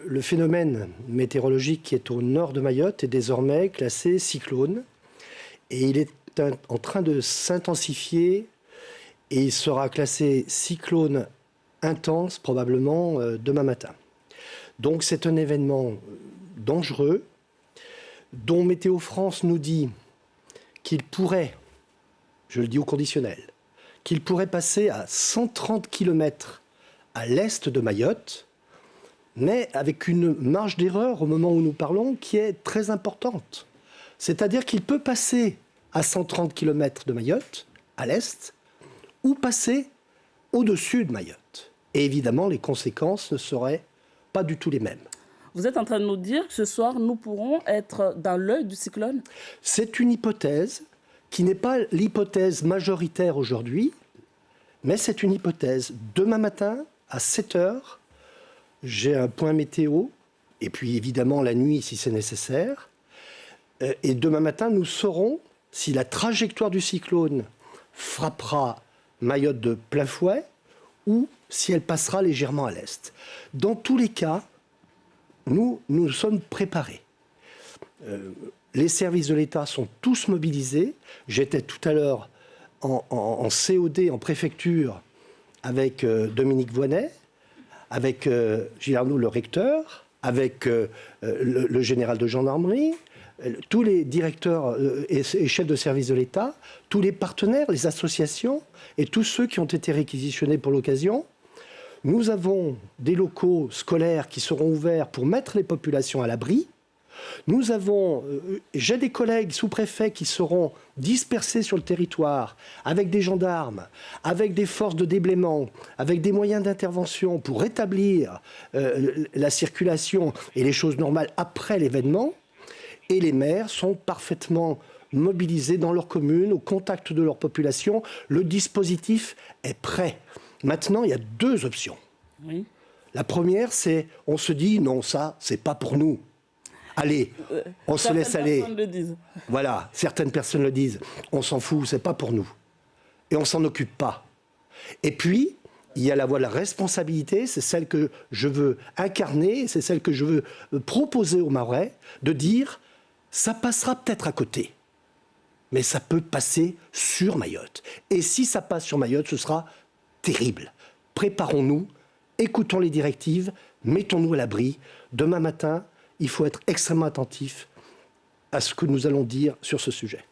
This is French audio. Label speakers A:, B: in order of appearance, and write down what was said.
A: le phénomène météorologique qui est au nord de Mayotte est désormais classé cyclone. Et il est en train de s'intensifier et il sera classé cyclone intense probablement demain matin. Donc c'est un événement dangereux dont Météo France nous dit qu'il pourrait, je le dis au conditionnel, qu'il pourrait passer à 130 km à l'est de Mayotte, mais avec une marge d'erreur au moment où nous parlons qui est très importante. C'est-à-dire qu'il peut passer à 130 km de Mayotte, à l'est, ou passer au-dessus de Mayotte. Et évidemment, les conséquences ne seraient pas du tout les mêmes.
B: Vous êtes en train de nous dire que ce soir, nous pourrons être dans l'œil du cyclone ?
A: C'est une hypothèse qui n'est pas l'hypothèse majoritaire aujourd'hui, mais c'est une hypothèse. Demain matin, à 7 heures, j'ai un point météo, et puis évidemment la nuit si c'est nécessaire. Et demain matin, nous saurons si la trajectoire du cyclone frappera Mayotte de plein fouet ou si elle passera légèrement à l'est. Dans tous les cas, nous sommes préparés. Les services de l'État sont tous mobilisés. J'étais tout à l'heure en COD, en préfecture, avec Dominique Voynet, avec Gilles Arnaud, le recteur, avec le général de gendarmerie, tous les directeurs et chefs de service de l'État, tous les partenaires, les associations et tous ceux qui ont été réquisitionnés pour l'occasion. Nous avons des locaux scolaires qui seront ouverts pour mettre les populations à l'abri. J'ai des collègues sous-préfets qui seront dispersés sur le territoire avec des gendarmes, avec des forces de déblaiement, avec des moyens d'intervention pour rétablir la circulation et les choses normales après l'événement. Et les maires sont parfaitement mobilisés dans leur commune, au contact de leur population. Le dispositif est prêt. Maintenant, il y a deux options. Oui. La première, c'est on se dit non, ça, c'est pas pour nous. Allez, on se laisse aller.
B: Certaines personnes le disent.
A: Voilà, certaines personnes le disent. On s'en fout, c'est pas pour nous. Et on s'en occupe pas. Et puis, il y a la voie de la responsabilité, c'est celle que je veux incarner, c'est celle que je veux proposer aux Mahorais, de dire ça passera peut-être à côté, mais ça peut passer sur Mayotte. Et si ça passe sur Mayotte, ce sera terrible. Préparons-nous, écoutons les directives, mettons-nous à l'abri. Demain matin, il faut être extrêmement attentif à ce que nous allons dire sur ce sujet.